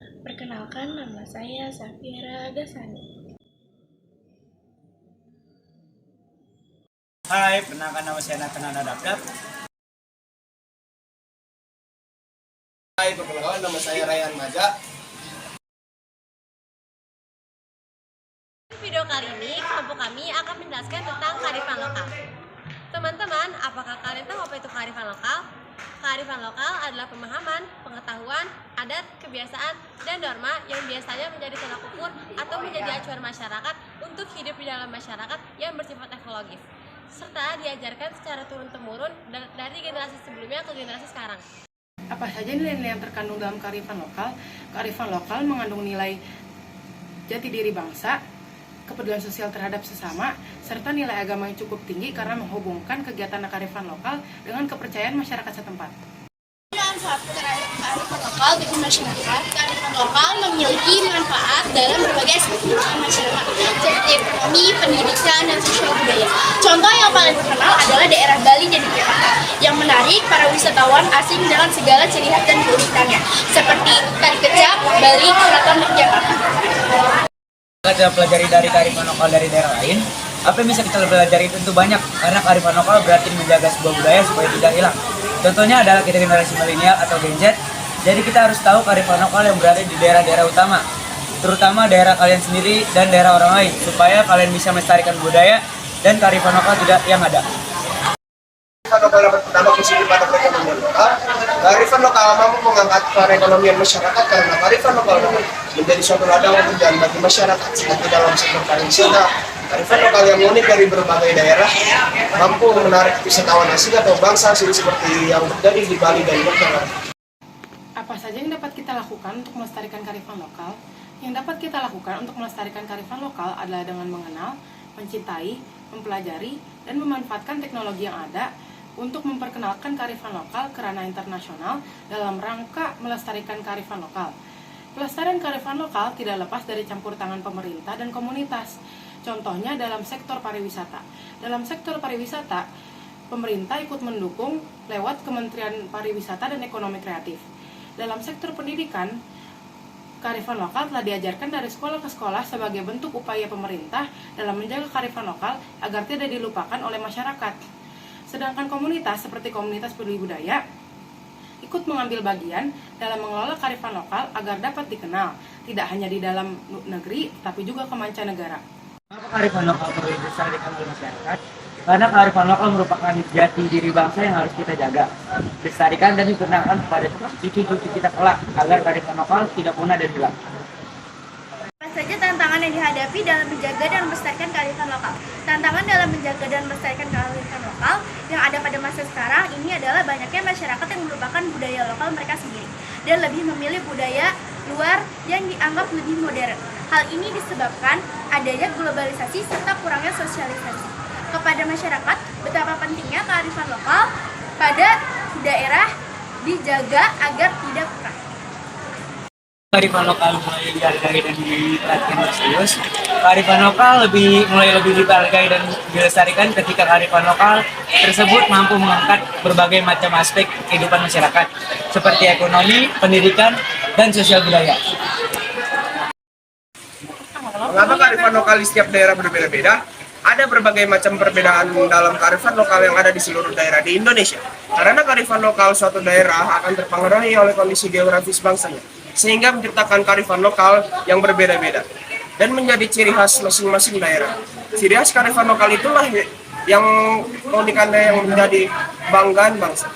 Perkenalkan, nama saya Safira Gasani. Hai, perkenalkan nama saya Nathan Adapdap. Hai, perkenalkan nama saya Ryan Maja. Video kali ini, kelompok kami akan menjelaskan tentang kearifan lokal. Teman-teman, apakah kalian tahu apa itu kearifan lokal? Kearifan lokal adalah pemahaman, pengetahuan, adat, kebiasaan, dan norma yang biasanya menjadi tolak ukur atau menjadi acuan masyarakat untuk hidup di dalam masyarakat yang bersifat ekologis, serta diajarkan secara turun-temurun dari generasi sebelumnya ke generasi sekarang. Apa saja nilai-nilai yang terkandung dalam kearifan lokal? Kearifan lokal mengandung nilai jati diri bangsa, kepedulian sosial terhadap sesama, serta nilai agama yang cukup tinggi karena menghubungkan kegiatan kearifan lokal dengan kepercayaan masyarakat setempat. Suatu kearifan lokal bagi masyarakat. Kearifan lokal memiliki manfaat dalam berbagai aspek kehidupan masyarakat seperti ekonomi, pendidikan, dan sosial budaya. Contoh yang paling terkenal adalah daerah Bali dan Jakarta yang menarik para wisatawan asing dengan segala ciri khas dan keunikannya seperti Tari Kecap, Bali, Keraton, dan Jakarta. Kita pelajari dari kearifan lokal dari daerah lain. Apa yang bisa kita pelajari tentu banyak, karena kearifan lokal berarti menjaga sebuah budaya supaya tidak hilang. Contohnya adalah kita generasi milenial atau Gen Z. Jadi kita harus tahu kearifan lokal yang berada di daerah-daerah utama, terutama daerah kalian sendiri dan daerah orang lain, supaya kalian bisa melestarikan budaya dan kearifan lokal tidak yang ada. Kearifan lokal dapat berdampak positif pada perekonomian lokal. Kearifan lokal mampu mengangkat perekonomian masyarakat karena kearifan lokal dapat menjadi suatu ladang pekerjaan bagi masyarakat seperti dalam sektor pariwisata. Kearifan lokal yang unik dari berbagai daerah mampu menarik wisatawan asing atau bangsa asing seperti yang terjadi di Bali dan Jakarta. Apa saja yang dapat kita lakukan untuk melestarikan kearifan lokal? Yang dapat kita lakukan untuk melestarikan kearifan lokal adalah dengan mengenal, mencintai, mempelajari, dan memanfaatkan teknologi yang ada untuk memperkenalkan kearifan lokal ke ranah internasional dalam rangka melestarikan kearifan lokal. Pelestarian kearifan lokal tidak lepas dari campur tangan pemerintah dan komunitas. Contohnya dalam sektor pariwisata. Dalam sektor pariwisata, pemerintah ikut mendukung lewat Kementerian Pariwisata dan Ekonomi Kreatif. Dalam sektor pendidikan, kearifan lokal telah diajarkan dari sekolah ke sekolah sebagai bentuk upaya pemerintah dalam menjaga kearifan lokal agar tidak dilupakan oleh masyarakat. Sedangkan komunitas seperti komunitas peduli budaya ikut mengambil bagian dalam mengelola kearifan lokal agar dapat dikenal, tidak hanya di dalam negeri, tapi juga ke mancanegara. Kenapa kearifan lokal perlu dilestarikan oleh masyarakat? Karena kearifan lokal merupakan jati diri bangsa yang harus kita jaga, lestarikan dan dikenalkan kepada cucu-cucu kita kelak agar kearifan lokal tidak punah dan hilang. Apa saja tantangan yang dihadapi dalam menjaga dan melestarikan kearifan lokal? Tantangan dalam menjaga dan melestarikan kearifan lokal yang ada pada masa sekarang ini adalah banyaknya masyarakat yang melupakan budaya lokal mereka sendiri dan lebih memilih budaya luar yang dianggap lebih modern. Hal ini disebabkan adanya globalisasi serta kurangnya sosialisasi kepada masyarakat betapa pentingnya kearifan lokal pada daerah dijaga agar tidak punah. Kearifan lokal mulai dihargai dan diperhatikan serius. Kearifan lokal mulai lebih dihargai dan dilestarikan ketika kearifan lokal tersebut mampu mengangkat berbagai macam aspek kehidupan masyarakat seperti ekonomi, pendidikan, dan sosial budaya. Mengapa kearifan lokal di setiap daerah berbeda-beda? Ada berbagai macam perbedaan dalam kearifan lokal yang ada di seluruh daerah di Indonesia. Karena kearifan lokal suatu daerah akan terpengaruhi oleh kondisi geografis bangsanya, sehingga menciptakan kearifan lokal yang berbeda-beda dan menjadi ciri khas masing-masing daerah. Ciri khas kearifan lokal itulah yang keunikannya yang menjadi kebanggaan bangsa.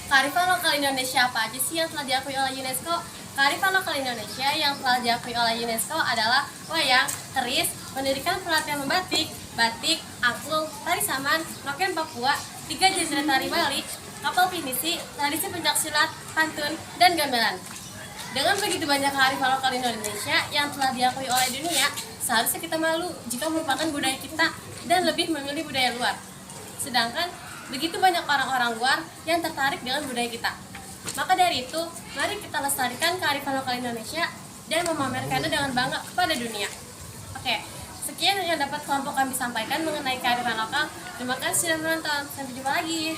Kearifan lokal Indonesia apa aja sih yang telah diakui oleh UNESCO? Kearifan lokal Indonesia yang telah diakui oleh UNESCO adalah wayang, keris, pendidikan pelatihan membatik, batik, angklung, tari saman, roken Papua, 3 jazirah tari Bali, kapal pinisi, tradisi pencaksilat, pantun, dan gamelan. Dengan begitu banyak kearifan lokal Indonesia yang telah diakui oleh dunia, seharusnya kita malu jika merupakan budaya kita dan lebih memilih budaya luar. Sedangkan begitu banyak orang-orang luar yang tertarik dengan budaya kita. Maka dari itu, mari kita lestarikan kearifan lokal Indonesia dan memamerkannya dengan bangga kepada dunia. Oke, sekian yang dapat kelompok kami sampaikan mengenai kearifan lokal. Terima kasih sudah menonton. Sampai jumpa lagi.